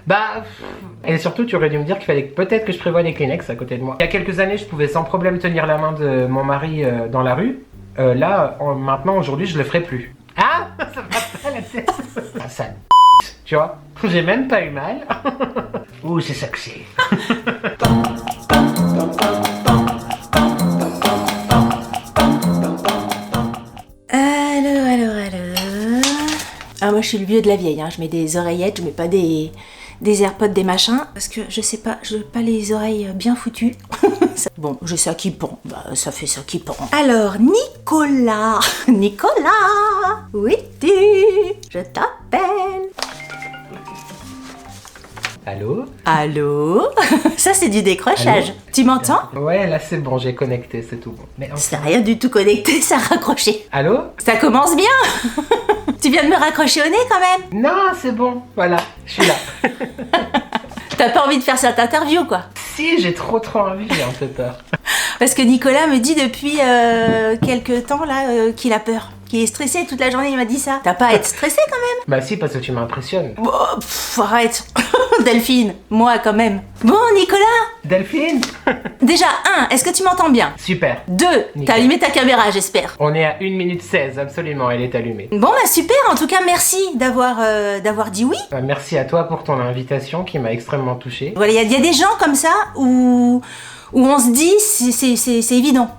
Bah, et surtout, tu aurais dû me dire qu'il fallait peut-être que je prévoie des Kleenex à côté de moi. Il y a quelques années, je pouvais sans problème tenir la main de mon mari dans la rue. Maintenant, aujourd'hui, je le ferai plus. Ah, ça va pas la tête. Ah, ça, tu vois, j'ai même pas eu mal. Ouh, c'est ça que c'est. Ah, moi je suis le vieux de la vieille, hein. Je mets des oreillettes, je mets pas des AirPods, des machins, parce que je sais pas, je veux pas les oreilles bien foutues. Bon, j'ai ça qui pend, bah ça fait ça qui pend. Alors, Nicolas, où es-tu? Je t'appelle. Allô? Ça c'est du décrochage. Allô? Tu m'entends? Ouais, là c'est bon, j'ai connecté, c'est tout bon. Mais enfin... C'est rien du tout connecté, ça a raccroché. Allô? Ça commence bien. Tu viens de me raccrocher au nez quand même? Non, c'est bon, voilà, je suis là. T'as pas envie de faire cette interview quoi? Si, j'ai trop envie, j'ai un peu peur. Parce que Nicolas me dit depuis quelques temps là qu'il a peur. Qu'il est stressé toute la journée, il m'a dit ça. T'as pas à être stressé quand même? Bah si, parce que tu m'impressionnes. Oh, arrête. Delphine, moi quand même. Bon, Nicolas. Delphine. Déjà, 1, est-ce que tu m'entends bien? Super. 2, t'as allumé ta caméra, j'espère. On est à 1 minute 16, absolument, elle est allumée. Bon, bah super, en tout cas, merci d'avoir dit oui. Merci à toi pour ton invitation qui m'a extrêmement touchée. Voilà, il y a des gens comme ça où on se dit, c'est évident.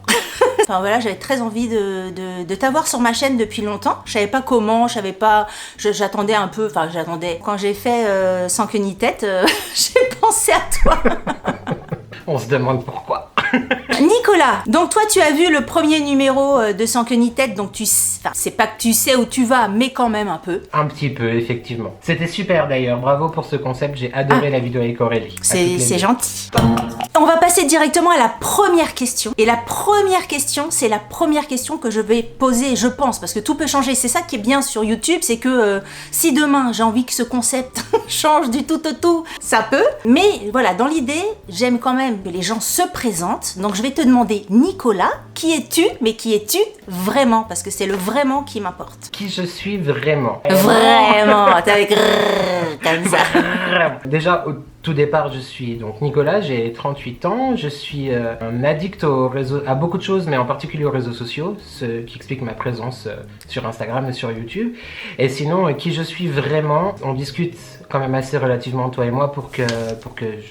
Enfin voilà, j'avais très envie de t'avoir sur ma chaîne depuis longtemps. Je savais pas comment, j'attendais un peu, Quand j'ai fait Sans queue ni tête, j'ai pensé à toi. On se demande pourquoi. Nicolas, donc toi tu as vu le premier numéro de Sans queue ni tête, donc c'est pas que tu sais où tu vas, mais quand même un peu. Un petit peu, effectivement. C'était super d'ailleurs, bravo pour ce concept, j'ai adoré la vidéo avec Aurélie. C'est gentil. On va passer directement à la première question. Et la première question, c'est la première question que je vais poser, je pense, parce que tout peut changer. C'est ça qui est bien sur YouTube, c'est que si demain j'ai envie que ce concept change du tout au tout, ça peut. Mais voilà, dans l'idée, j'aime quand même que les gens se présentent. Donc je vais te demander, Nicolas, qui es-tu, mais qui es-tu vraiment? Parce que c'est le vraiment qui m'importe. Qui je suis vraiment? Vraiment, t'es avec comme ça. Déjà, au tout départ, je suis donc Nicolas, j'ai 38 ans, je suis un addict à beaucoup de choses, mais en particulier aux réseaux sociaux, ce qui explique ma présence sur Instagram et sur YouTube. Et sinon, qui je suis vraiment, on discute quand même assez relativement toi et moi pour que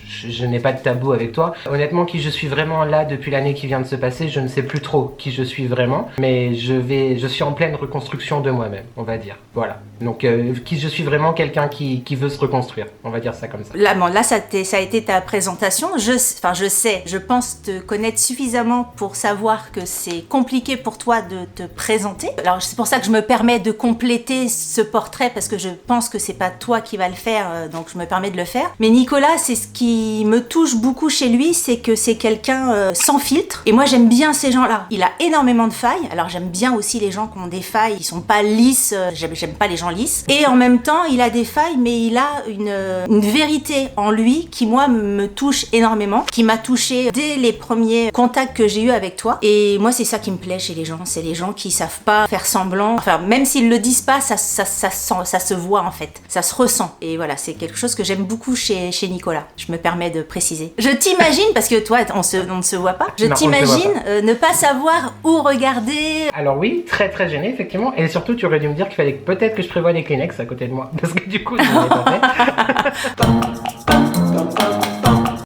je n'ai pas de tabou avec toi. Honnêtement, qui je suis vraiment là depuis l'année qui vient de se passer, je ne sais plus trop qui je suis vraiment, mais je suis en pleine reconstruction de moi-même, on va dire. Voilà. Donc, qui je suis vraiment, quelqu'un qui veut se reconstruire, on va dire ça comme ça. Là, ça a été ta présentation. Je pense te connaître suffisamment pour savoir que c'est compliqué pour toi de te présenter. Alors, c'est pour ça que je me permets de compléter ce portrait parce que je pense que c'est pas toi qui vas le faire, donc je me permets de le faire. Mais Nicolas, c'est ce qui me touche beaucoup chez lui, c'est que c'est quelqu'un sans filtre. Et moi, j'aime bien ces gens-là. Il a énormément de failles. Alors, j'aime bien aussi les gens qui ont des failles, qui sont pas lisses. J'aime pas les gens lisses. Et en même temps, il a des failles, mais il a une vérité en lui qui moi me touche énormément, qui m'a touchée dès les premiers contacts que j'ai eu avec toi. Et moi c'est ça qui me plaît chez les gens, c'est les gens qui savent pas faire semblant, enfin même s'ils le disent pas, ça se voit en fait, ça se ressent. Et voilà, c'est quelque chose que j'aime beaucoup chez Nicolas, je me permets de préciser. Je t'imagine, parce que toi on ne se voit pas, je t'imagine ne pas savoir où regarder. Alors oui, très gêné effectivement, et surtout tu aurais dû me dire qu'il fallait peut-être que je prévoie des Kleenex à côté de moi, parce que du coup je n'en ai pas fait.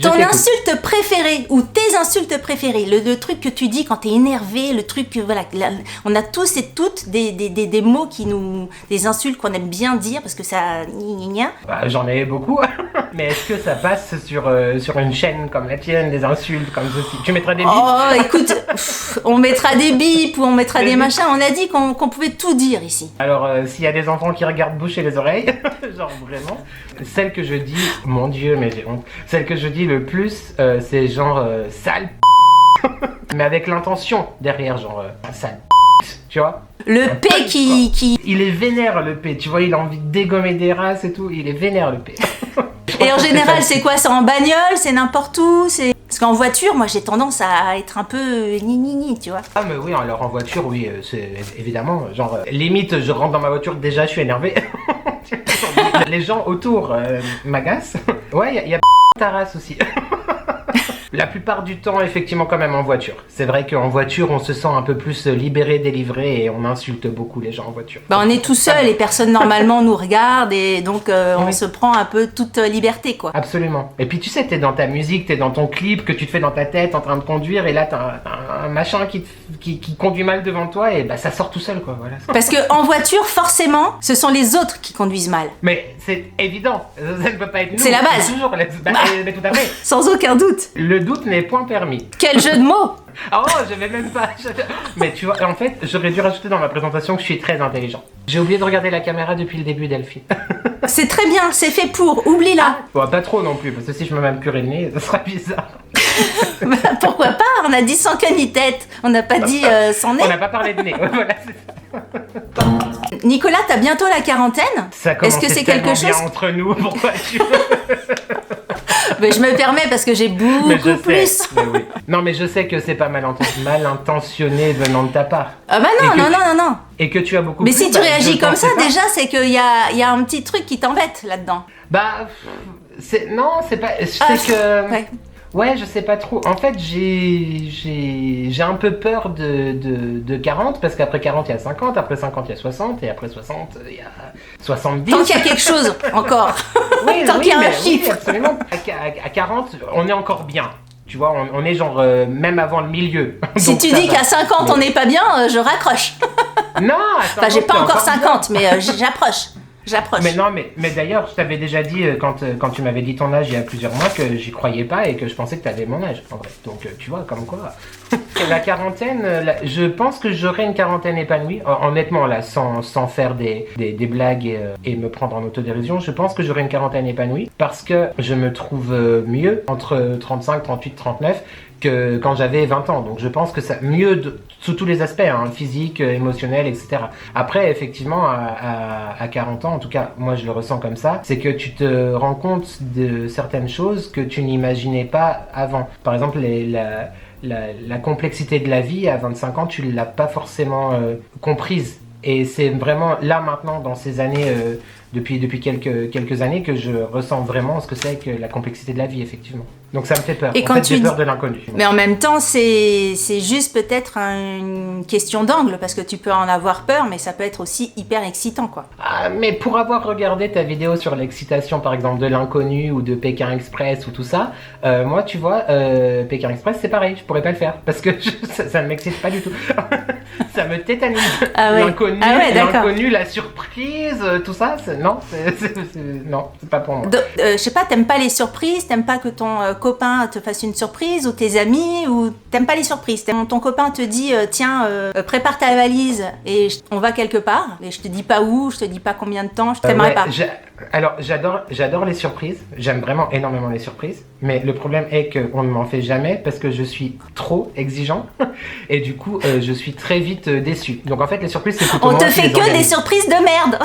Ton insulte préférée ou tes insultes préférées, le truc que tu dis quand t'es énervé, le truc que voilà, on a tous et toutes des mots des insultes qu'on aime bien dire parce que ça Bah, j'en ai beaucoup, mais est-ce que ça passe sur une chaîne comme la tienne, des insultes comme ceci? Tu mettras des bips? Oh, écoute, on mettra des bips ou on mettra des machins. On a dit qu'on pouvait tout dire ici. Alors, s'il y a des enfants qui regardent boucher les oreilles, genre vraiment, celle que je dis, mon Dieu, mais j'ai honte, celle que je dis le plus, c'est genre sale mais avec l'intention derrière, genre sale tu vois. Le P qui... Il est vénère le P, tu vois, il a envie de dégommer des races et tout, il est vénère le P. Et en général, c'est quoi? C'est en bagnole, c'est n'importe où, c'est... Parce qu'en voiture, moi j'ai tendance à être un peu ni, tu vois. Ah mais oui, alors en voiture, oui, c'est évidemment, genre, limite, je rentre dans ma voiture, déjà je suis énervé. Les gens autour m'agacent. Ouais, il y a Taras aussi. La plupart du temps, effectivement, quand même en voiture. C'est vrai qu'en voiture, on se sent un peu plus libéré, délivré, et on insulte beaucoup les gens en voiture. Bah, on est tout seul, les personnes normalement nous regardent, et donc on se prend un peu toute liberté, quoi. Absolument. Et puis tu sais, t'es dans ta musique, t'es dans ton clip que tu te fais dans ta tête en train de conduire, et là t'as un machin qui conduit mal devant toi, et bah ça sort tout seul, quoi. Voilà. Parce que en voiture, forcément, ce sont les autres qui conduisent mal. Mais c'est évident, ça ne peut pas être nous. C'est la base. Toujours, mais tout à fait. Sans aucun doute. Le doute n'est point permis. Quel jeu de mots! Oh, je vais même pas. Mais tu vois, en fait, j'aurais dû rajouter dans ma présentation que je suis très intelligent. J'ai oublié de regarder la caméra depuis le début, Delphine. C'est très bien, c'est fait pour, oublie-la. Bon, pas trop non plus, parce que si je me mets à me curer le nez, ça sera bizarre. Bah, pourquoi pas? On a dit sans queue ni tête, on n'a pas dit sans nez. On n'a pas parlé de nez, voilà, c'est ça. Nicolas, t'as bientôt la quarantaine? Ça commence. Est-ce que c'est quelque chose bien entre nous, pourquoi tu... Mais je me permets parce que j'ai beaucoup plus. Mais oui. Non, mais je sais que c'est pas mal intentionné venant de ta part. Ah bah non. Et que tu as beaucoup Mais plus, si tu réagis je comme ça, pensais pas. déjà, c'est qu'il y a un petit truc qui t'embête là-dedans. Bah, non, c'est pas... Ouais, je sais pas trop. En fait, j'ai un peu peur de 40, parce qu'après 40, il y a 50, après 50, il y a 60, et après 60, il y a 70. Tant qu'il y a quelque chose, encore. Oui, Tant qu'il y a un chiffre. Oui, absolument. À 40, on est encore bien. Tu vois, on est genre même avant le milieu. Si Donc, tu ça dis va. qu'à 50 on n'est pas bien, je raccroche. Non, à 50, Enfin, j'ai pas t'es encore bien. 50, mais j'approche. Mais non, mais d'ailleurs, je t'avais déjà dit, quand tu m'avais dit ton âge il y a plusieurs mois, que j'y croyais pas et que je pensais que t'avais mon âge, en vrai. Donc, tu vois, comme quoi. La quarantaine, je pense que j'aurai une quarantaine épanouie. Honnêtement, là, sans faire des blagues et me prendre en autodérision, je pense que j'aurai une quarantaine épanouie parce que je me trouve mieux entre 35, 38, 39 que quand j'avais 20 ans. Donc je pense que ça mieux sous tous les aspects, hein, physique, émotionnel, etc. Après, effectivement, à 40 ans, en tout cas, moi je le ressens comme ça, c'est que tu te rends compte de certaines choses que tu n'imaginais pas avant. Par exemple, la complexité de la vie, à 25 ans, tu ne l'as pas forcément comprise. Et c'est vraiment là, maintenant, dans ces années, depuis quelques années, que je ressens vraiment ce que c'est que la complexité de la vie, effectivement. Donc ça me fait peur. Et quand j'ai peur de l'inconnu. Mais en même temps, c'est juste peut-être une question d'angle, parce que tu peux en avoir peur, mais ça peut être aussi hyper excitant, quoi. Ah, mais pour avoir regardé ta vidéo sur l'excitation, par exemple, de l'inconnu ou de Pékin Express ou tout ça, moi, tu vois, Pékin Express, c'est pareil, je pourrais pas le faire, parce que ça ne m'excite pas du tout. Ça me tétanise. Ah ouais. L'inconnu, la surprise, tout ça, non, non, c'est pas pour moi. Je sais pas, t'aimes pas les surprises, t'aimes pas que ton copain te fasse une surprise, ou tes amis, ou t'aimes pas les surprises. Ton copain te dit tiens, prépare ta valise et on va quelque part, et je te dis pas où, je te dis pas combien de temps, je t'aimerais pas. Alors j'adore les surprises, j'aime vraiment énormément les surprises, mais le problème est qu'on ne m'en fait jamais parce que je suis trop exigeant et du coup je suis très vite déçu. Donc en fait les surprises c'est plutôt on moi te qui fait les que organise. des surprises de merde.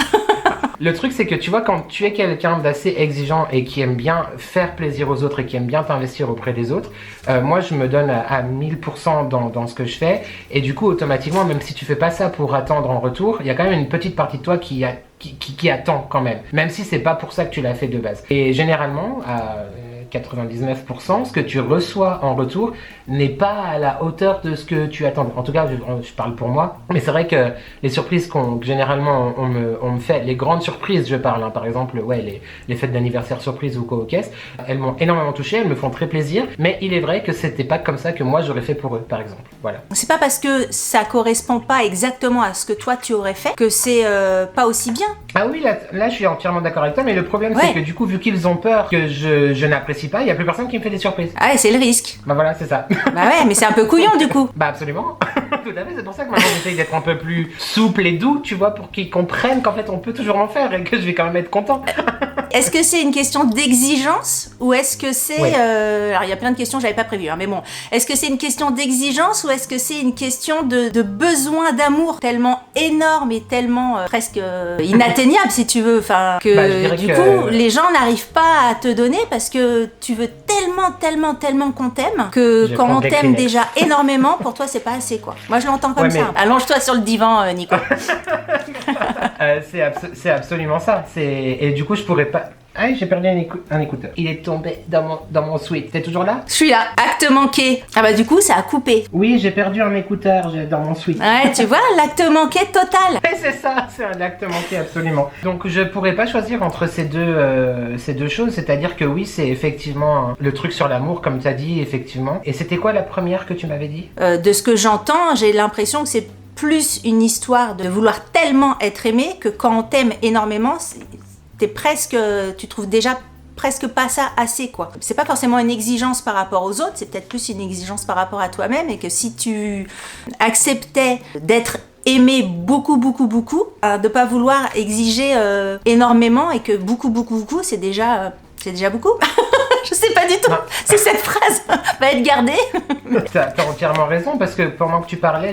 Le truc, c'est que tu vois, quand tu es quelqu'un d'assez exigeant et qui aime bien faire plaisir aux autres et qui aime bien t'investir auprès des autres, moi, je me donne à 1000% dans ce que je fais. Et du coup, automatiquement, même si tu fais pas ça pour attendre en retour, il y a quand même une petite partie de toi qui attend quand même. Même si c'est pas pour ça que tu l'as fait de base. Et généralement, à 99%, ce que tu reçois en retour n'est pas à la hauteur de ce que tu attends. En tout cas, je parle pour moi. Mais c'est vrai que les surprises que généralement on me fait, les grandes surprises, je parle, hein, par exemple, ouais, les fêtes d'anniversaire surprises ou co-caisse, elles m'ont énormément touché, elles me font très plaisir. Mais il est vrai que c'était pas comme ça que moi j'aurais fait pour eux, par exemple. Voilà. C'est pas parce que ça correspond pas exactement à ce que toi tu aurais fait que c'est pas aussi bien. Ah oui, là je suis entièrement d'accord avec toi, mais le problème c'est que du coup, vu qu'ils ont peur que je n'apprécie pas, il y a plus personne qui me fait des surprises. Ah ouais, c'est le risque. Bah voilà, c'est ça. Bah ouais, mais c'est un peu couillon du coup. Bah absolument. Tout à fait, c'est pour ça que maintenant j'essaye d'être un peu plus souple et doux, tu vois, pour qu'ils comprennent qu'en fait on peut toujours en faire et que je vais quand même être content. Est-ce que c'est une question d'exigence ou est-ce que c'est... Oui. Alors, il y a plein de questions que j'avais pas prévues, hein, mais bon. Est-ce que c'est une question d'exigence ou est-ce que c'est une question de besoin d'amour tellement énorme et tellement presque inatteignable, si tu veux, enfin, que je dirais du que- coup, les gens n'arrivent pas à te donner parce que tu veux tellement qu'on t'aime que Je vais quand on prendre des t'aime Kleenex. déjà énormément, pour toi, c'est pas assez, quoi. Moi, je l'entends comme Ouais, mais- ça. Allonge-toi sur le divan, Nico. C'est absolument ça. Et du coup, je pourrais pas. Ah, j'ai perdu un écouteur. Il est tombé dans mon suite. T'es toujours là? Je suis là. Acte manqué. Ah bah du coup, ça a coupé. Oui, j'ai perdu un écouteur dans mon suite. Ouais, tu vois, l'acte manqué total. Ouais, c'est ça, c'est un acte manqué absolument. Donc je pourrais pas choisir entre ces deux choses, c'est-à-dire que oui, c'est effectivement le truc sur l'amour, comme tu as dit, effectivement. Et c'était quoi la première que tu m'avais dit? De ce que j'entends, j'ai l'impression que c'est plus une histoire de vouloir tellement être aimé que quand on t'aime énormément, tu trouves déjà presque pas ça assez, quoi. C'est pas forcément une exigence par rapport aux autres, c'est peut-être plus une exigence par rapport à toi-même, et que si tu acceptais d'être aimé beaucoup, de pas vouloir exiger énormément, et que beaucoup, c'est déjà beaucoup. Je sais pas du tout Non. si cette phrase va être gardée. T'as entièrement raison, parce que pendant que tu parlais,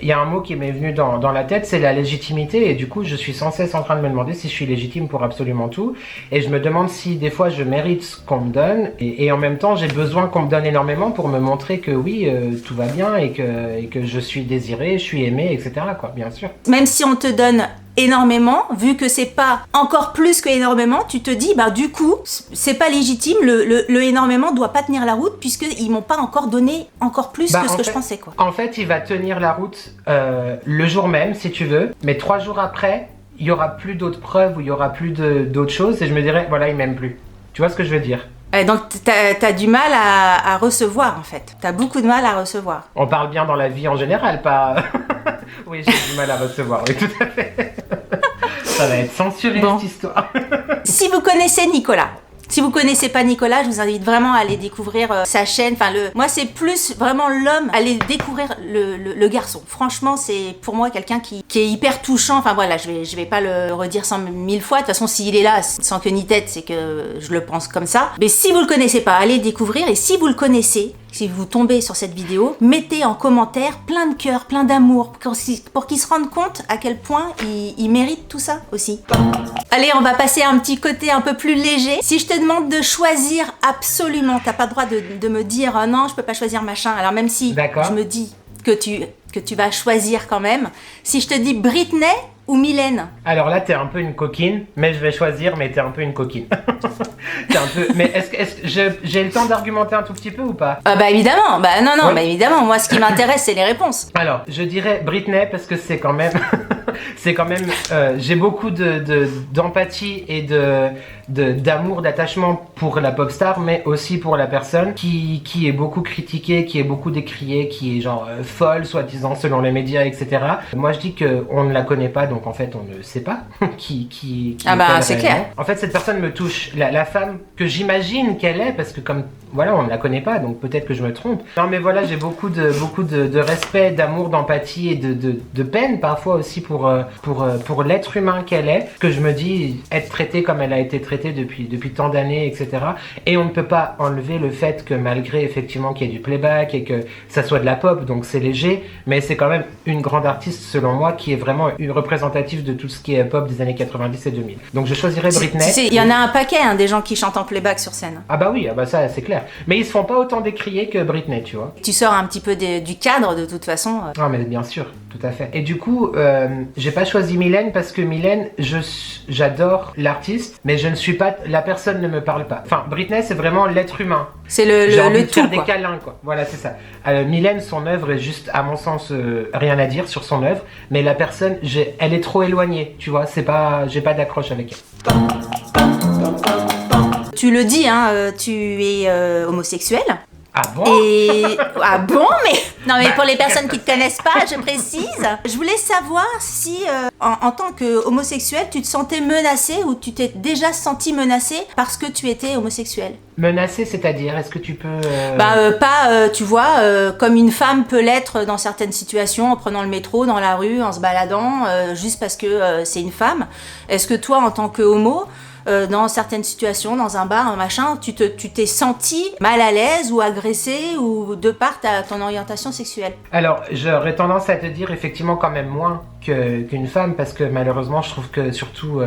il y a un mot qui m'est venu dans la tête, c'est la légitimité, et du coup je suis sans cesse en train de me demander si je suis légitime pour absolument tout, et je me demande si des fois je mérite ce qu'on me donne, et en même temps j'ai besoin qu'on me donne énormément pour me montrer que oui, tout va bien, et que je suis désiré, je suis aimé, etc. quoi, bien sûr. Même si on te donne énormément, vu que c'est pas encore plus que énormément, tu te dis, bah du coup, c'est pas légitime, le énormément doit pas tenir la route, puisqu'ils m'ont pas encore donné encore plus que ce que je pensais, quoi. En fait, il va tenir la route le jour même, si tu veux, mais 3 jours après, il y aura plus d'autres preuves, ou il y aura plus d'autres choses, et je me dirais, voilà, il m'aime plus. Tu vois ce que je veux dire? Donc t'as du mal à recevoir, en fait. T'as beaucoup de mal à recevoir. On parle bien dans la vie en général, pas... Oui, j'ai du mal à recevoir, oui, tout à fait. Ça va être censuré, Bon. cette histoire. Si vous connaissez Nicolas, si vous connaissez pas Nicolas, je vous invite vraiment à aller découvrir sa chaîne. Enfin, moi, c'est plus vraiment l'homme, aller découvrir le garçon. Franchement, c'est pour moi quelqu'un qui est hyper touchant. Enfin voilà, je vais pas le redire 100 000 fois. De toute façon, s'il est là, sans queue ni tête, c'est que je le pense comme ça. Mais si vous le connaissez pas, allez découvrir. Et si vous le connaissez, si vous tombez sur cette vidéo, mettez en commentaire plein de cœur, plein d'amour, pour qu'il se rende compte à quel point il mérite tout ça aussi. Allez, on va passer à un petit côté un peu plus léger. Si je te demande de choisir absolument, t'as pas le droit de me dire non, je peux pas choisir machin. Alors même si D'accord. je me dis que tu vas choisir quand même. Si je te dis Britney ou Mylène? Alors là, t'es un peu une coquine, mais je vais choisir, mais t'es un peu une coquine. T'es un peu... Mais est-ce que j'ai le temps d'argumenter un tout petit peu ou pas? Ah bah évidemment, bah non, Ouais. bah évidemment. Moi, ce qui m'intéresse, c'est les réponses. Alors, je dirais Britney parce que c'est quand même... j'ai beaucoup d'empathie et d'amour, d'attachement pour la pop star, mais aussi pour la personne qui est beaucoup critiquée, qui est beaucoup décriée, qui est genre folle, soi-disant, selon les médias, etc. Moi, je dis qu'on ne la connaît pas, donc en fait, on ne sait pas qui Ah bah, est-elle c'est réellement. clair. En fait, cette personne me touche. La femme que j'imagine qu'elle est, parce que comme... Voilà, on ne la connaît pas, donc peut-être que je me trompe. Non, mais voilà, j'ai beaucoup de respect, d'amour, d'empathie et de peine parfois aussi pour l'être humain qu'elle est. Que je me dis, être traitée comme elle a été traitée depuis tant d'années, etc. Et on ne peut pas enlever le fait que malgré effectivement qu'il y ait du playback et que ça soit de la pop, donc c'est léger, mais c'est quand même une grande artiste selon moi qui est vraiment une représentative de tout ce qui est pop des années 90 et 2000. Donc je choisirais Britney. Tu sais, il y en a un paquet, hein, des gens qui chantent en playback sur scène. Ah bah oui, ah bah ça c'est clair. Mais ils se font pas autant décrier que Britney, tu vois. Tu sors un petit peu du cadre de toute façon. Non mais bien sûr, tout à fait. Et du coup, j'ai pas choisi Mylène parce que Mylène, j'adore l'artiste, mais je ne suis pas... La personne ne me parle pas. Enfin, Britney c'est vraiment l'être humain. C'est J'ai envie de tout, faire quoi. des câlins, quoi. Voilà, c'est ça. Mylène, son œuvre est juste, à mon sens, rien à dire sur son œuvre, mais la personne, elle est trop éloignée, tu vois. J'ai pas d'accroche avec elle. Tu le dis, hein, tu es homosexuel. Ah bon? Et ah bon, mais non, mais Bah, pour les personnes qui te connaissent pas, je précise. Je voulais savoir si en tant que homosexuel, tu te sentais menacé ou tu t'es déjà senti menacé parce que tu étais homosexuel. Menacé, c'est-à-dire, est-ce que tu peux... Tu vois, comme une femme peut l'être dans certaines situations, en prenant le métro, dans la rue, en se baladant, juste parce que c'est une femme. Est-ce que toi, en tant que homo, dans certaines situations, dans un bar, un machin, tu t'es senti mal à l'aise ou agressé ou de par ton orientation sexuelle? Alors, j'aurais tendance à te dire effectivement quand même moins qu'une femme, parce que malheureusement, je trouve que surtout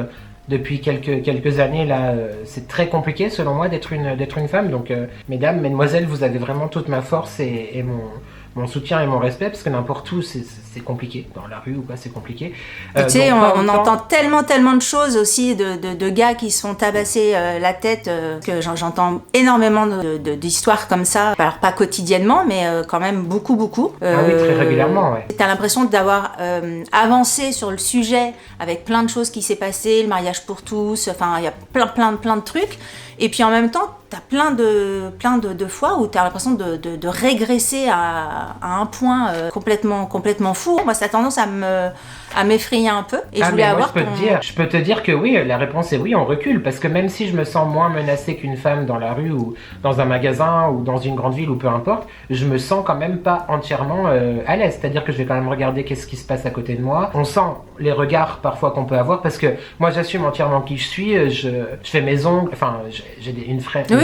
depuis quelques années, là, c'est très compliqué selon moi d'être une femme. Donc, mesdames, mesdemoiselles, vous avez vraiment toute ma force et mon soutien et mon respect, parce que n'importe où, c'est compliqué. Dans la rue ou quoi, c'est compliké. Tu sais, on entend tellement de choses aussi de gars qui se font tabasser la tête, que j'entends énormément d'histoires comme ça. Alors pas quotidiennement, mais quand même beaucoup. Ah oui, très régulièrement, ouais. T'as l'impression d'avoir avancé sur le sujet avec plein de choses qui s'est passé, le mariage pour tous, enfin il y a plein de trucs. Et puis en même temps, t'as plein de fois où t'as l'impression de régresser à un point complètement fou. Moi, ça a tendance à m'effrayer un peu. Et je voulais avoir je peux te dire que oui, la réponse est oui, on recule. Parce que même si je me sens moins menacée qu'une femme dans la rue ou dans un magasin ou dans une grande ville ou peu importe, je me sens quand même pas entièrement à l'aise. C'est-à-dire que je vais quand même regarder qu'est-ce qui se passe à côté de moi. On sent les regards parfois qu'on peut avoir, parce que moi j'assume entièrement qui je suis. Je fais mes ongles, enfin j'ai une French manicure.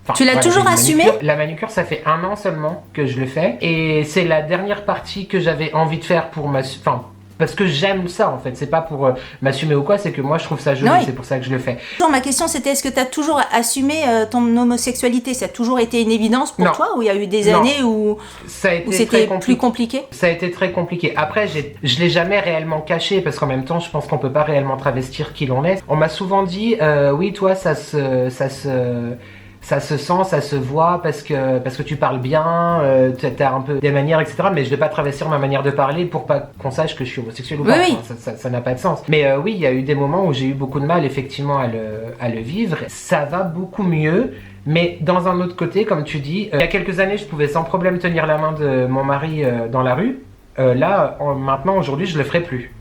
Enfin, tu l'as toujours assumé? La manucure, ça fait 1 an seulement que je le fais. Et c'est la dernière partie que j'avais envie de faire pour parce que j'aime ça en fait, c'est pas pour m'assumer ou quoi, c'est que moi je trouve ça joli, c'est pour ça que je le fais. Ma question c'était, est-ce que tu as toujours assumé ton homosexualité? Ça a toujours été une évidence pour toi, ou il y a eu des années où c'était plus compliqué? Ça a été très compliqué. Après, je l'ai jamais réellement caché, parce qu'en même temps je pense qu'on peut pas réellement travestir qui l'on est. On m'a souvent dit, oui toi ça se sent, ça se voit parce que tu parles bien, t'as un peu des manières, etc. Mais je vais pas travestir ma manière de parler pour pas qu'on sache que je suis homosexuel ou pas. Oui. Enfin, ça n'a pas de sens. Mais oui, il y a eu des moments où j'ai eu beaucoup de mal effectivement à le vivre. Ça va beaucoup mieux. Mais dans un autre côté, comme tu dis, il y a quelques années, je pouvais sans problème tenir la main de mon mari dans la rue. Maintenant, aujourd'hui, je le ferai plus.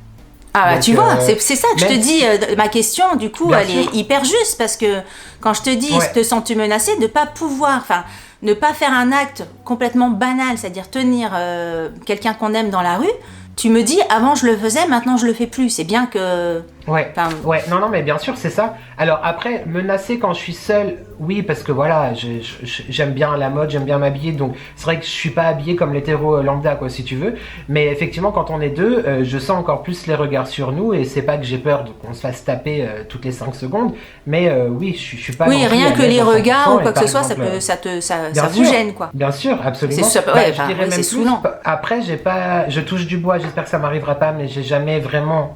Ah bah tu vois, c'est ça que je te dis, ma question du coup elle est hyper juste, parce que quand je te dis te sens-tu menacé de pas pouvoir, enfin ne pas faire un acte complètement banal, c'est-à-dire tenir quelqu'un qu'on aime dans la rue, tu me dis avant je le faisais, maintenant je le fais plus, c'est bien que... Ouais, non, mais bien sûr, c'est ça. Alors après, menacé quand je suis seule, oui, parce que voilà, j'aime bien la mode, j'aime bien m'habiller, donc c'est vrai que je suis pas habillée comme l'hétéro lambda, quoi, si tu veux. Mais effectivement, quand on est deux, je sens encore plus les regards sur nous, et c'est pas que j'ai peur qu'on se fasse taper toutes les 5 secondes, mais oui, je suis pas... Oui, rien que les regards ou quoi que ce soit, ça vous gêne, quoi. Bien sûr, absolument. Je dirais même saoulant. Après, je touche du bois, j'espère que ça m'arrivera pas, mais j'ai jamais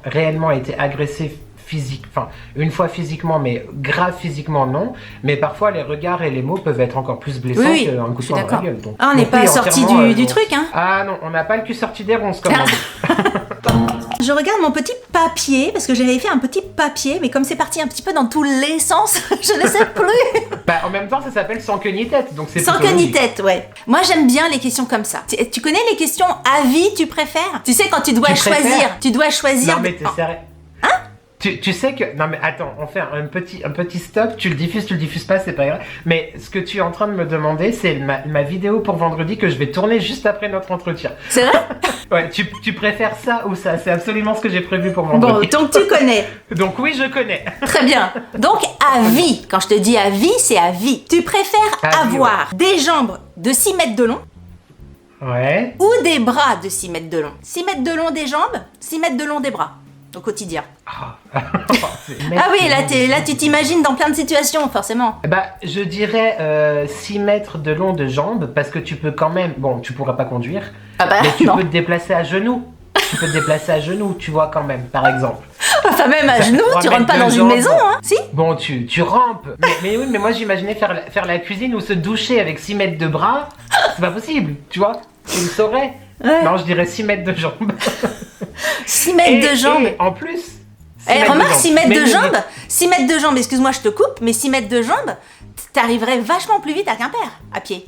réellement été agressé physique, enfin une fois physiquement, mais grave physiquement non, mais parfois les regards et les mots peuvent être encore plus blessants qu'un coup de poing dans la gueule. On n'est pas sorti du truc, hein. Ah non, on n'a pas le cul sorti des ronces, comme on dit. Je regarde mon petit papier, parce que j'avais fait un petit papier, mais comme c'est parti un petit peu dans tous les sens, je ne sais plus. En même temps, ça s'appelle sans queue ni tête, donc c'est sans queue ni tête, ouais. Moi, j'aime bien les questions comme ça. Tu connais les questions à vie, tu préfères? Tu sais, quand tu dois choisir. Non mais t'es sérieux? Hein? Tu sais que... Non mais attends, on fait un petit stop, tu le diffuses pas, c'est pas grave. Mais ce que tu es en train de me demander, c'est ma vidéo pour vendredi que je vais tourner juste après notre entretien. C'est vrai? Ouais, tu préfères ça ou ça? C'est absolument ce que j'ai prévu pour vendredi. Bon, donc tu connais. Donc oui, je connais. Très bien. Donc à vie, quand je te dis à vie, c'est à vie. Tu préfères avoir des jambes de 6 mètres de long? Ouais. Ou des bras de 6 mètres de long? 6 mètres de long des jambes, 6 mètres de long des bras. Au quotidien. Ah oui, là tu t'imagines dans plein de situations, forcément. Je dirais 6 mètres de long de jambes, parce que tu peux quand même... Bon, tu pourras pas conduire, mais tu peux te déplacer à genoux. Tu vois, quand même, par exemple. Enfin, même à genoux, tu rentres pas dans une maison, hein? Si? Bon, tu rampes. Mais oui, mais moi j'imaginais faire la cuisine ou se doucher avec 6 mètres de bras. C'est pas possible, tu vois? Tu le saurais. Ouais. Non, je dirais 6 mètres de jambes. 6 mètres de jambes. Et en plus... remarque, 6 mètres de jambes, 6 mètres de jambes, excuse-moi, je te coupe, mais 6 mètres de jambes, t'arriverais vachement plus vite à Quimper, à pied.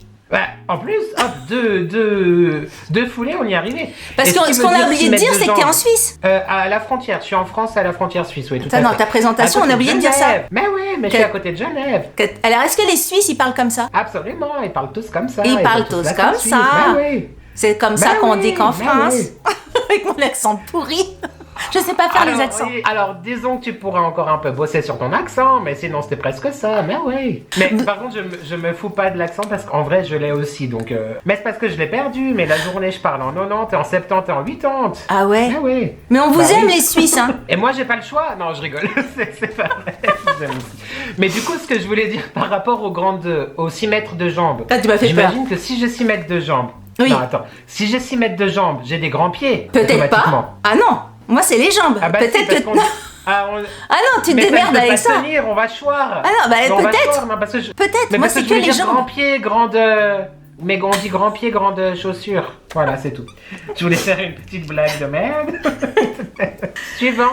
En plus, hop, deux foulées, on y est arrivé. Parce que ce qu'on a oublié de dire, c'est que t'es en Suisse. À la frontière, je suis en France, à la frontière suisse, oui, tout à fait. Dans ta présentation, on a oublié de dire ça. Mais oui, mais je suis à côté de Genève. Alors, est-ce que les Suisses, ils parlent comme ça? Absolument, ils parlent tous comme ça. Ils parlent tous comme ça. Mais oui. C'est comme ça qu'on dit qu'en France, avec mon accent pourri. Je sais pas faire les accents. Oui, alors, disons que tu pourrais encore un peu bosser sur ton accent, mais sinon c'était presque ça, mais oui. Mais par contre, je me fous pas de l'accent parce qu'en vrai, je l'ai aussi, donc... Mais c'est parce que je l'ai perdu, mais la journée, je parle en 90, et en 70, et en 80. Ah ouais? Ah oui. Mais on vous aime oui. les Suisses, hein. Et moi, j'ai pas le choix. Non, je rigole. c'est pas vrai. Je vous aime aussi. Mais du coup, ce que je voulais dire par rapport aux 6 mètres de jambes. Ah, tu m'as fait peur. J'imagine que si j'ai 6 mètres de jambes... Oui. Non, attends. Si j'ai 6 mètres de jambes, j'ai des grands pieds. Peut-être pas. Ah non, moi c'est les jambes. Ah bah Peut-être si, parce que... qu'on- Ah, non, tu te mais démerdes ça, je peux avec pas ça. tenir, on va choir. Ah non, bah Mais on va peut-être. choir, non, parce que Peut-être, mais moi parce c'est je que voulais les dire jambes. grands pieds, grandes... Mais on dit grands pieds, grandes chaussures. Voilà, c'est tout. Je voulais faire une petite blague de merde. Suivant.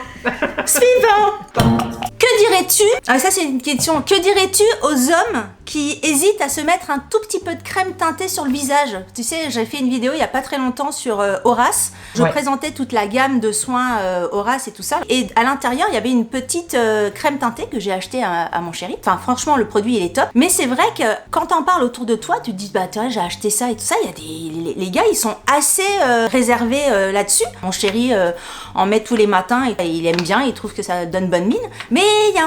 Que dirais-tu, ah ça c'est une question, que dirais-tu aux hommes qui hésitent à se mettre un tout petit peu de crème teintée sur le visage? Tu sais, j'ai fait une vidéo il y a pas très longtemps sur Horace. Je Ouais. présentais toute la gamme de soins Horace et tout ça. Et à l'intérieur, il y avait une petite crème teintée que j'ai achetée à mon chéri. Enfin, franchement, le produit, il est top. Mais c'est vrai que quand t'en parles autour de toi, tu te dis, bah tiens, j'ai acheté ça et tout ça. Il y a les gars, ils sont assez réservés là-dessus. Mon chéri en met tous les matins et il aime bien, il trouve que ça donne bonne mine. Mais il y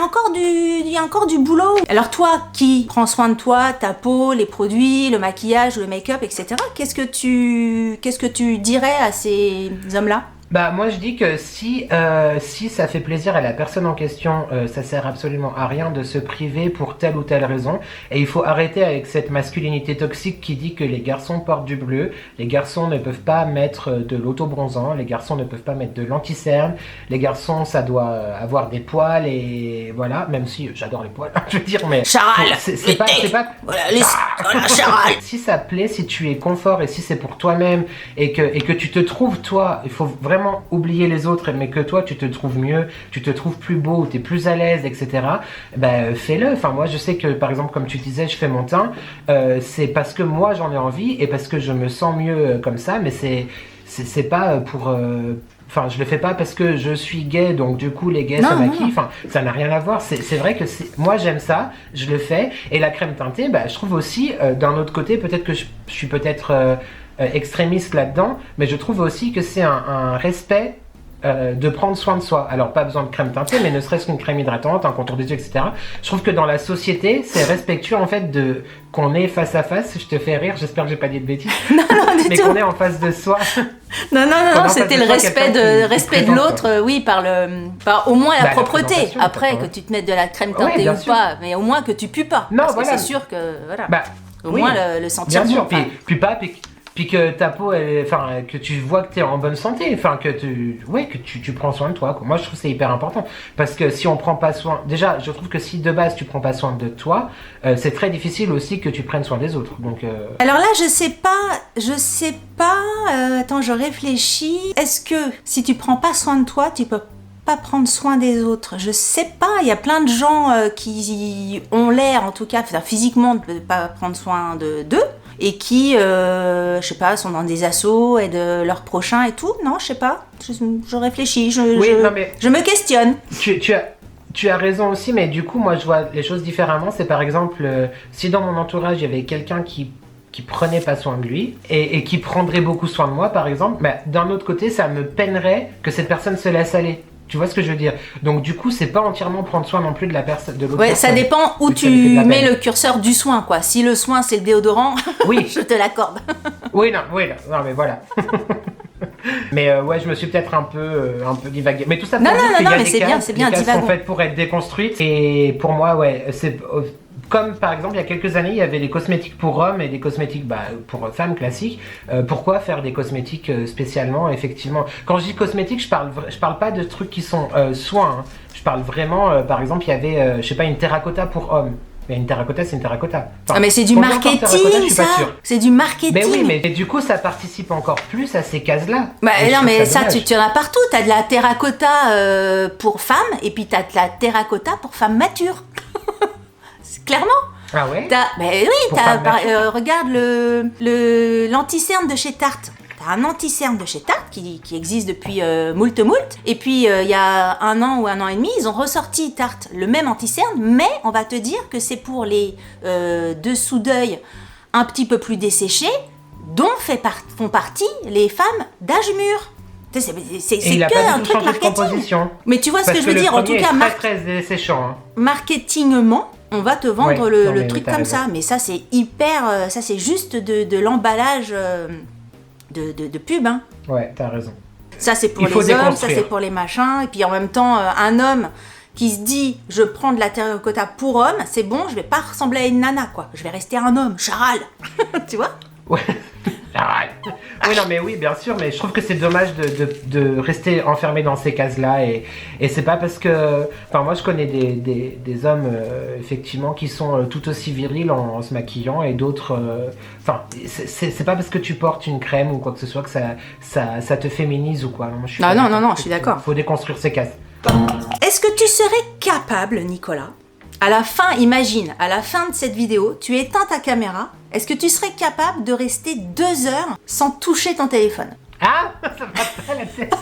a encore du boulot. Alors toi, qui prends soin de toi, ta peau, les produits, le maquillage, le make-up, etc. Qu'est-ce que tu dirais à ces hommes-là? Bah moi je dis que si ça fait plaisir à la personne en question, ça sert absolument à rien de se priver pour telle ou telle raison. Et il faut arrêter avec cette masculinité toxique qui dit que les garçons portent du bleu, les garçons ne peuvent pas mettre de l'autobronzant, les garçons ne peuvent pas mettre de l'anti-cerne, les garçons ça doit avoir des poils et voilà, même si j'adore les poils, je veux dire, mais Charal, c'est pas voilà, voilà, Charal. si ça plaît, si tu es confort et si c'est pour toi-même et que tu te trouves toi, il faut vraiment oublier les autres, mais que toi tu te trouves mieux, tu te trouves plus beau, tu es plus à l'aise, etc. Ben fais-le. Enfin moi je sais que par exemple comme tu disais, je fais mon teint, c'est parce que moi j'en ai envie et parce que je me sens mieux comme ça, mais c'est pas pour Enfin, je le fais pas parce que je suis gay, donc du coup les gays se maquillent. Enfin, ça n'a rien à voir. C'est vrai que moi j'aime ça, je le fais. Et la crème teintée, bah, je trouve aussi d'un autre côté, peut-être que je suis peut-être extrémiste là-dedans, mais je trouve aussi que c'est un respect de prendre soin de soi. Alors pas besoin de crème teintée, mais ne serait-ce qu'une crème hydratante, un contour des yeux, etc. Je trouve que dans la société, c'est respectueux en fait de qu'on est face à face. Je te fais rire, j'espère que j'ai pas dit de bêtises. Non, du mais tout. qu'on est en face de soi. Non, c'était le respect respect de l'autre, oui, par au moins la Bah, la propreté. présentation, Après, peut-être, que tu te mettes de la crème Oui, teintée bien ou sûr. pas, mais au moins que tu pues pas. Non, parce voilà. que c'est sûr que, voilà. Bah, Au oui, moins le sentir bien sûr, bon, enfin. puis que ta peau, enfin, que tu vois que tu es en bonne santé, enfin, que tu prends soin de toi, quoi. Moi, je trouve que c'est hyper important. Parce que si on prend pas soin, déjà, je trouve que si de base tu prends pas soin de toi, c'est très difficile aussi que tu prennes soin des autres. Donc, Alors là, je sais pas, attends, je réfléchis. Est-ce que si tu prends pas soin de toi, tu peux pas prendre soin des autres? Je sais pas, il y a plein de gens qui ont l'air, en tout cas, enfin, physiquement, de ne pas prendre soin d'eux. Et qui, je sais pas, sont dans des assos, aident leurs prochains et tout. Non, je sais pas. Je réfléchis, je me questionne. Tu as raison aussi, mais du coup, moi, je vois les choses différemment. C'est par exemple, si dans mon entourage, il y avait quelqu'un qui prenait pas soin de lui et qui prendrait beaucoup soin de moi, par exemple, bah, d'un autre côté, ça me peinerait que cette personne se laisse aller. Tu vois ce que je veux dire? Donc du coup, c'est pas entièrement prendre soin non plus de la personne, de l'autre Ouais, personne. ça dépend où tu mets le curseur du soin, quoi. Si le soin, c'est le déodorant, Oui. je te l'accorde. Oui, non, mais voilà. Mais ouais, je me suis peut-être un peu divagué. Mais tout ça pour Non, dire non, qu'il y non, a mais des c'est bien, cases, c'est bien, les cases divagons. sont faites pour être déconstruites. Et pour moi, ouais, c'est... Comme par exemple, il y a quelques années, il y avait les cosmétiques pour hommes et des cosmétiques pour femmes classiques. Pourquoi faire des cosmétiques spécialement? Effectivement, quand je dis cosmétiques, je parle pas de trucs qui sont soins. Hein. Je parle vraiment, par exemple, il y avait, je sais pas, une terracotta pour hommes. Mais une terracotta, c'est une terracotta. Enfin, Ah, mais c'est du combien encore de terracotta, marketing, je suis pas ça. sûr. C'est du marketing. Mais oui, mais du coup, ça participe encore plus à ces cases-là. Bah, Et je non, trouve mais ça, dommage. tu en as partout. T'as de la terracotta pour femmes, et puis t'as de la terracotta pour femmes matures. Clairement. Ah ouais? Bah oui, Pour femmes matures. regarde l'anti-cerne de chez Tarte. T'as un anti-cerne de chez Tarte qui existe depuis moult. Et puis, il y a 1 an ou 1 an et demi, ils ont ressorti Tarte, le même anti-cerne, mais on va te dire que c'est pour les dessous d'œil un petit peu plus desséchés, dont font partie les femmes d'âge mûr. Et il a que pas un du tout truc changé de marketing. composition. Mais tu vois ce Parce que je veux dire, en le tout premier cas, est très séchant. Hein. marketingement, on va te vendre Ouais, le non, mais truc t'as comme raison. ça. Mais ça, c'est hyper. Ça, c'est juste de l'emballage de pub. Hein. Ouais, t'as raison. Ça, c'est pour Il faut les hommes, ça, déconstruire. c'est pour les machins. Et puis en même temps, un homme qui se dit je prends de la terracotta pour homme, c'est bon, je vais pas ressembler à une nana, quoi. Je vais rester un homme, Charal. Tu vois? Ouais. Oui, non, mais oui, bien sûr, mais je trouve que c'est dommage de rester enfermé dans ces cases-là. Et c'est pas parce que. Enfin, moi, je connais des hommes, effectivement, qui sont tout aussi virils en se maquillant et d'autres. Enfin, c'est pas parce que tu portes une crème ou quoi que ce soit que ça te féminise ou quoi. Moi, je suis pas d'accord. Non, je suis d'accord. Faut déconstruire ces cases. Est-ce que tu serais capable, Nicolas, à la fin, imagine, à la fin de cette vidéo, tu éteins ta caméra, est-ce que tu serais capable de rester 2 heures sans toucher ton téléphone? Ah, ça va pas la tête.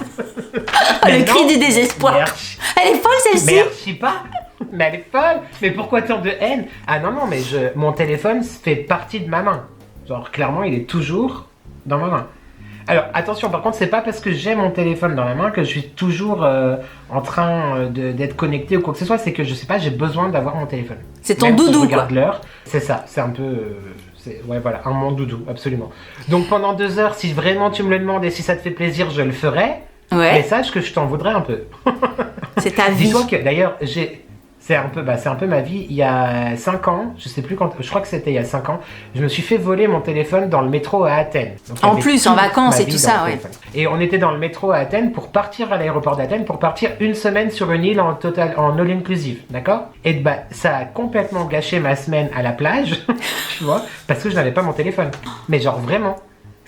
Le cri du désespoir. Merci. Elle est folle celle-ci. Merci pas. Mais elle est folle. Mais pourquoi tant de haine? Ah non, non, mais mon téléphone fait partie de ma main. Genre, clairement, il est toujours dans ma main. Alors, attention, par contre, c'est pas parce que j'ai mon téléphone dans la main que je suis toujours en train d'être connecté ou quoi que ce soit. C'est que, je sais pas, j'ai besoin d'avoir mon téléphone. C'est ton Même si doudou, je regarde quoi. l'heure, c'est ça. C'est un peu... ouais, voilà, un mon doudou, absolument. Donc, pendant 2 heures, si vraiment tu me le demandes et si ça te fait plaisir, je le ferai. Mais Ouais, sache que je t'en voudrais un peu. c'est ta vie. Dis-toi que d'ailleurs, c'est un peu ma vie. Il y a 5 ans, je sais plus quand, je crois que c'était il y a 5 ans, je me suis fait voler mon téléphone dans le métro à Athènes. Donc, En j'avais plus, en toute vacances ma et vie tout dans ça, mon ouais. téléphone. Et on était dans le métro à Athènes pour partir à l'aéroport d'Athènes, pour partir une semaine sur une île en all inclusive, d'accord? Et bah, ça a complètement gâché ma semaine à la plage, tu vois, parce que je n'avais pas mon téléphone. Mais genre vraiment.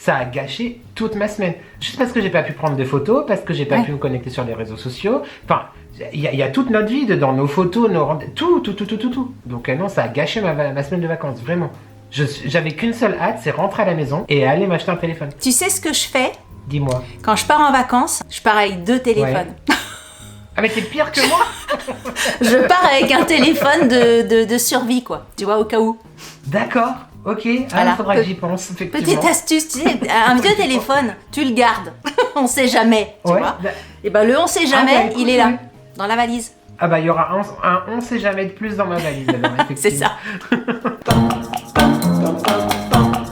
Ça a gâché toute ma semaine. Juste parce que j'ai pas pu prendre de photos, parce que j'ai pas Ouais. pu me connecter sur les réseaux sociaux. Enfin, il y a toute notre vie dedans, nos photos, tout. Donc non, ça a gâché ma semaine de vacances, vraiment. J'avais qu'une seule hâte, c'est rentrer à la maison et aller m'acheter un téléphone. Tu sais ce que je fais? Dis-moi. Quand je pars en vacances, je pars avec 2 téléphones. Ah mais t'es pire que moi. Je pars avec un téléphone de survie, quoi. Tu vois, au cas où. D'accord, ok. Ah, Voilà. faudra que j'y pense, effectivement. Petite astuce, tu sais, un vieux téléphone, tu le gardes. On sait jamais, tu Ouais, vois. bah- Et ben le on sait jamais, bah, écoute, il est là, ouais. dans la valise. Ah bah il y aura un on sait jamais de plus dans ma valise alors, C'est effectivement. ça.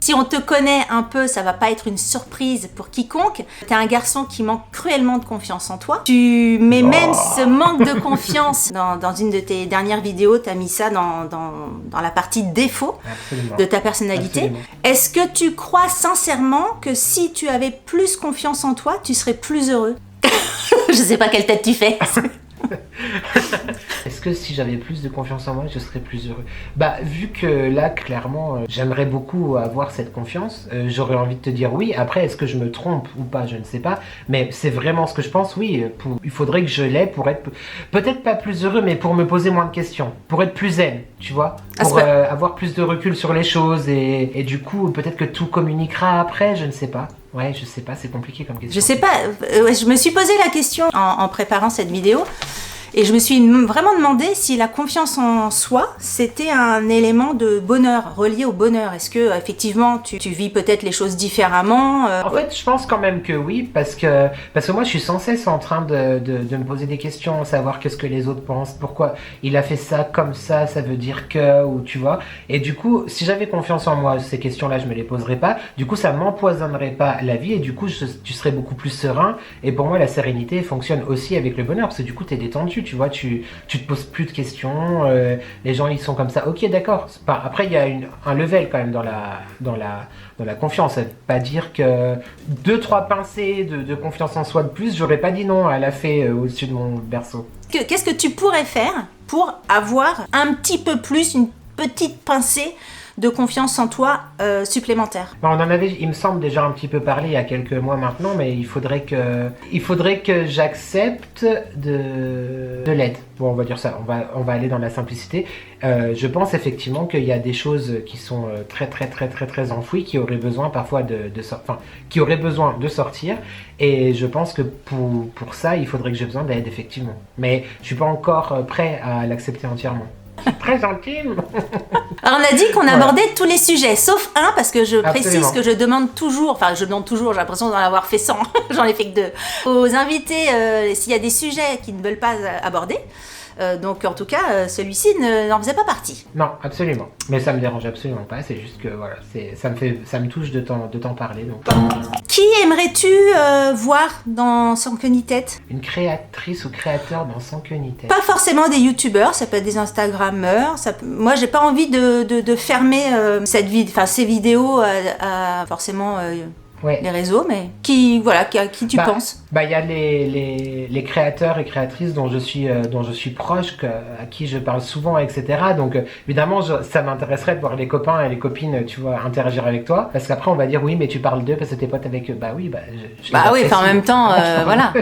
Si on te connaît un peu, ça va pas être une surprise pour quiconque. T'es un garçon qui manque cruellement de confiance en toi. Tu mets même ce manque de confiance dans une de tes dernières vidéos, t'as mis ça dans la partie défaut Absolument. de ta personnalité. Absolument. Est-ce que tu crois sincèrement que si tu avais plus confiance en toi, tu serais plus heureux? Je sais pas quelle tête tu fais. Est-ce que si j'avais plus de confiance en moi, je serais plus heureux? Bah, vu que là, clairement, j'aimerais beaucoup avoir cette confiance, j'aurais envie de te dire oui. Après, est-ce que je me trompe ou pas? Je ne sais pas. Mais c'est vraiment ce que je pense, oui. Il faudrait que je l'aie pour être peut-être pas plus heureux, mais pour me poser moins de questions. Pour être plus zen, tu vois? Pour avoir plus de recul sur les choses et du coup, peut-être que tout communiquera après, je ne sais pas. Ouais, je sais pas, c'est compliqué comme question. Je sais pas, je me suis posé la question en préparant cette vidéo et je me suis vraiment demandé si la confiance en soi c'était un élément de bonheur, relié au bonheur. Est-ce que effectivement tu vis peut-être les choses différemment En fait, je pense quand même que oui, parce que moi, je suis sans cesse en train de me poser des questions, savoir qu'est-ce que les autres pensent, pourquoi il a fait ça comme ça veut dire que, ou tu vois. Et du coup, si j'avais confiance en moi, ces questions-là, je me les poserais pas. Du coup, ça m'empoisonnerait pas la vie et du coup, tu serais beaucoup plus serein. Et pour moi, la sérénité fonctionne aussi avec le bonheur, parce que du coup, t'es détendu, tu vois, tu te poses plus de questions, les gens, ils sont comme ça. Ok, d'accord. Après, il y a un level quand même dans la confiance. Ça veut pas dire que 2-3 pincées de confiance en soi de plus, j'aurais pas dit non, elle a fait au-dessus de mon berceau. Qu'est-ce que tu pourrais faire pour avoir un petit peu plus, une petite pincée de confiance en toi supplémentaire? On en avait, il me semble, déjà un petit peu parlé il y a quelques mois maintenant, mais il faudrait que j'accepte de l'aide. Bon, on va dire ça, on va aller dans la simplicité. Je pense effectivement qu'il y a des choses qui sont très enfouies, qui auraient besoin parfois qui auraient besoin de sortir. Et je pense que pour ça, il faudrait que j'ai besoin d'aide, effectivement. Mais je suis pas encore prêt à l'accepter entièrement. Très intime. Alors on a dit qu'on Voilà. abordait tous les sujets, sauf un, parce que je précise Absolument. que je demande toujours, j'ai l'impression d'en avoir fait 100, j'en ai fait que 2, aux invités s'il y a des sujets qu'ils ne veulent pas aborder. Donc en tout cas, celui-ci n'en faisait pas partie. Non, absolument. Mais ça me dérange absolument pas. C'est juste que voilà, ça me touche de t'en parler. Donc. Qui aimerais-tu voir dans Sans queue ni tête? Une créatrice ou créateur dans Sans queue ni tête. Pas forcément des youtubeurs, ça peut être des instagrammeurs. Moi, j'ai pas envie de fermer ces vidéos à forcément Ouais. les réseaux, mais à qui tu penses? Il y a les créateurs et créatrices dont je suis proche, à qui je parle souvent, etc. Donc évidemment, ça m'intéresserait de voir les copains et les copines, tu vois, interagir avec toi. Parce qu'après, on va dire oui, mais tu parles d'eux parce que t'es pote avec eux. Bah oui, je les apprécie. En même temps, voilà.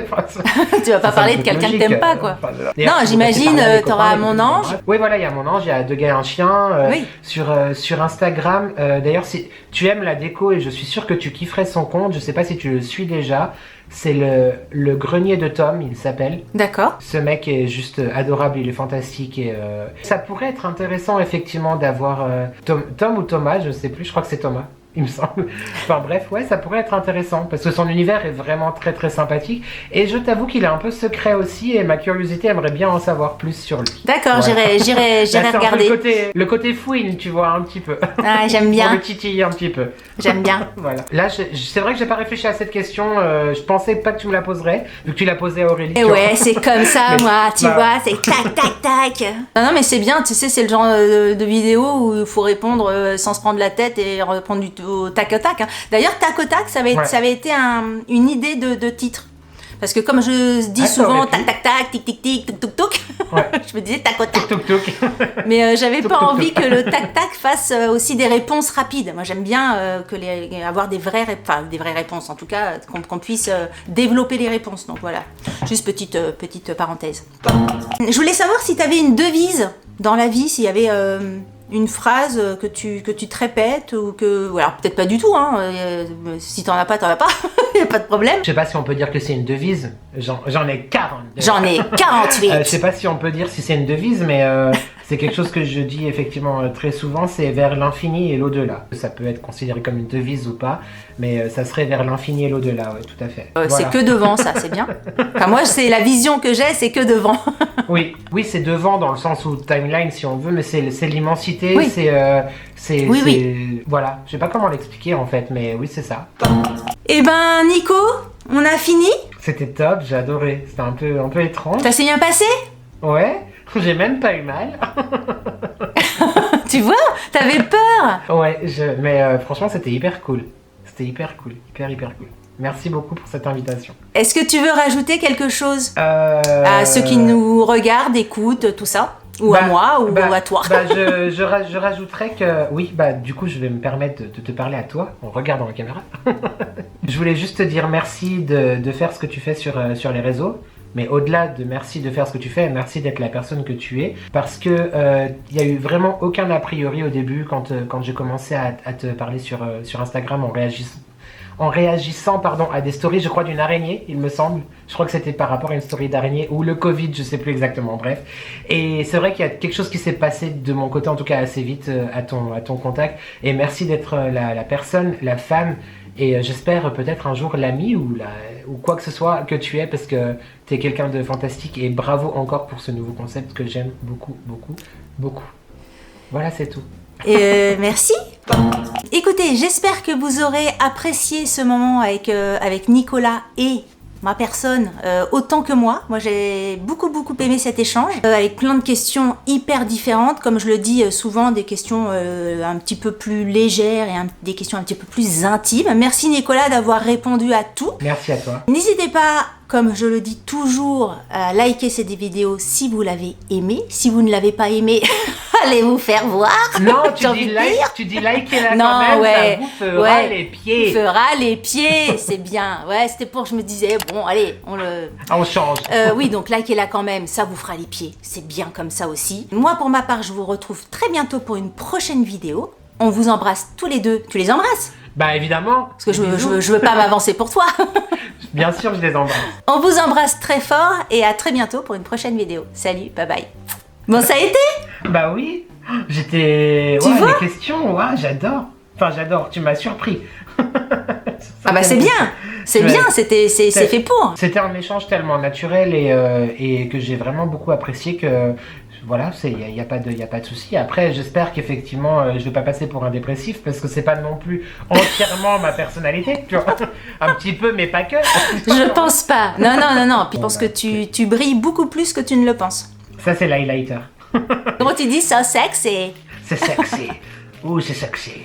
Tu vas pas parler de quelqu'un que t'aimes pas, quoi. Non, j'imagine, t'auras mon ange. Oui, voilà, il y a mon ange, il y a 2 gars et un chien. Oui. Sur Instagram, d'ailleurs, si tu aimes la déco et je suis sûr que tu kifferais son compte, je sais pas si tu le suis déjà, c'est le grenier de Tom, il s'appelle. D'accord. Ce mec est juste adorable, il est fantastique et ça pourrait être intéressant effectivement d'avoir Tom ou Thomas, je sais plus, je crois que c'est Thomas. Il me semble. Enfin bref, ouais, ça pourrait être intéressant parce que son univers est vraiment très très sympathique et je t'avoue qu'il est un peu secret aussi et ma curiosité aimerait bien en savoir plus sur lui. D'accord, Ouais. j'irai Là, c'est un peu regarder. le côté fouine, tu vois, un petit peu. Ah, j'aime Pour bien, le titiller un petit peu. j'aime bien. Voilà. Là, c'est vrai que j'ai pas réfléchi à cette question. Je pensais pas que tu me la poserais, vu que tu l'as posée à Aurélie. Et tu vois. ouais, c'est comme ça, Mais- moi, tu bah- vois, c'est tac, tac, tac. Non, mais c'est bien, tu sais, c'est le genre de vidéo où il faut répondre sans se prendre la tête et répondre au tac au tac. Hein. D'ailleurs, tac au tac, ça avait été une idée de titre. Parce que comme je dis Ah, ça souvent aurait pu. tac, tac, tac, tic, tic, tic, tuk, tuk, tuk, Ouais. je me disais tac au tac. Touk touk. Mais j'avais Tuk, pas tuk, envie tuk. que le tac-tac fasse aussi des réponses rapides. Moi, j'aime bien avoir des vraies réponses, en tout cas, qu'on puisse développer les réponses. Donc voilà, juste petite parenthèse. Je voulais savoir si tu avais une devise dans la vie, s'il y avait une phrase que tu te répètes ou que... Ou alors peut-être pas du tout, hein. Si t'en as pas, t'en as pas. Y a pas de problème. Je sais pas si on peut dire que c'est une devise. J'en ai 40. J'en ai 48. Je sais pas si on peut dire si c'est une devise, mais c'est quelque chose que je dis effectivement très souvent, c'est vers l'infini et l'au-delà. Ça peut être considéré comme une devise ou pas, mais ça serait vers l'infini et l'au-delà, ouais, tout à fait. Voilà. C'est que devant, ça, c'est bien. Enfin, moi, c'est la vision que j'ai, c'est que devant. Oui, c'est devant dans le sens où timeline si on veut, mais c'est l'immensité, Oui. c'est Oui. voilà, je sais pas comment l'expliquer en fait, mais oui c'est ça. Eh ben, Nico, on a fini. C'était top, j'ai adoré, c'était un peu étrange. Ça s'est bien passé? Ouais, j'ai même pas eu mal. Tu vois, t'avais peur. Ouais, mais franchement c'était hyper cool, hyper cool. Merci beaucoup pour cette invitation. Est-ce que tu veux rajouter quelque chose À à ceux qui nous regardent, écoutent, tout ça? Ou à moi, ou à toi? Je rajouterais que... Oui, du coup, je vais me permettre de te parler à toi, en regardant la caméra. Je voulais juste te dire merci de faire ce que tu fais sur les réseaux. Mais au-delà de merci de faire ce que tu fais, merci d'être la personne que tu es. Parce que il y a eu vraiment aucun a priori au début quand j'ai commencé à te parler sur Instagram en réagissant à des stories, je crois, d'une araignée, il me semble. Je crois que c'était par rapport à une story d'araignée ou le Covid, je sais plus exactement, bref. Et c'est vrai qu'il y a quelque chose qui s'est passé de mon côté, en tout cas assez vite, à ton contact. Et merci d'être la personne, la femme, et j'espère peut-être un jour l'ami ou quoi que ce soit que tu es, parce que tu es quelqu'un de fantastique. Et bravo encore pour ce nouveau concept que j'aime beaucoup, beaucoup, beaucoup. Voilà, c'est tout. Merci. Écoutez, j'espère que vous aurez apprécié ce moment avec Nicolas et ma personne autant que moi. Moi, j'ai beaucoup aimé cet échange avec plein de questions hyper différentes. Comme je le dis souvent, des questions un petit peu plus légères et des questions un petit peu plus intimes. Merci Nicolas d'avoir répondu à tout. Merci à toi. N'hésitez pas, comme je le dis toujours, à liker cette vidéo si vous l'avez aimée. Si vous ne l'avez pas aimée, allez vous faire voir. Non, J'ai envie de dire. tu dis likez-la Non, quand même, ouais, ça vous fera les pieds. Fera les pieds, c'est bien. Ouais, c'était pour que je me disais, bon, allez, On change. oui, donc likez-la quand même, ça vous fera les pieds. C'est bien comme ça aussi. Moi, pour ma part, je vous retrouve très bientôt pour une prochaine vidéo. On vous embrasse tous les deux. Tu les embrasses? Évidemment. Parce que je veux pas m'avancer pour toi. Bien sûr, je les embrasse. On vous embrasse très fort et à très bientôt pour une prochaine vidéo. Salut, bye bye. Bon, ça a été? Oui. J'étais... Tu Ouais, vois les questions, ouais, j'adore. Enfin, j'adore, tu m'as surpris. Ah bah c'est bien, c'est Ouais. bien, c'est fait pour. C'était un échange tellement naturel et que j'ai vraiment beaucoup apprécié que... Voilà, il n'y a pas de souci. Après, j'espère qu'effectivement, je vais pas passer pour un dépressif parce que c'est pas non plus entièrement ma personnalité, tu vois. Un petit peu, mais pas que. Je pense pas. Non, non, non, non. Puis je pense Bon, que tu brilles beaucoup plus que tu ne le penses. Ça, c'est l'highlighter. Comment tu dis ça, sexe et... C'est sexy. Ouh, c'est sexy.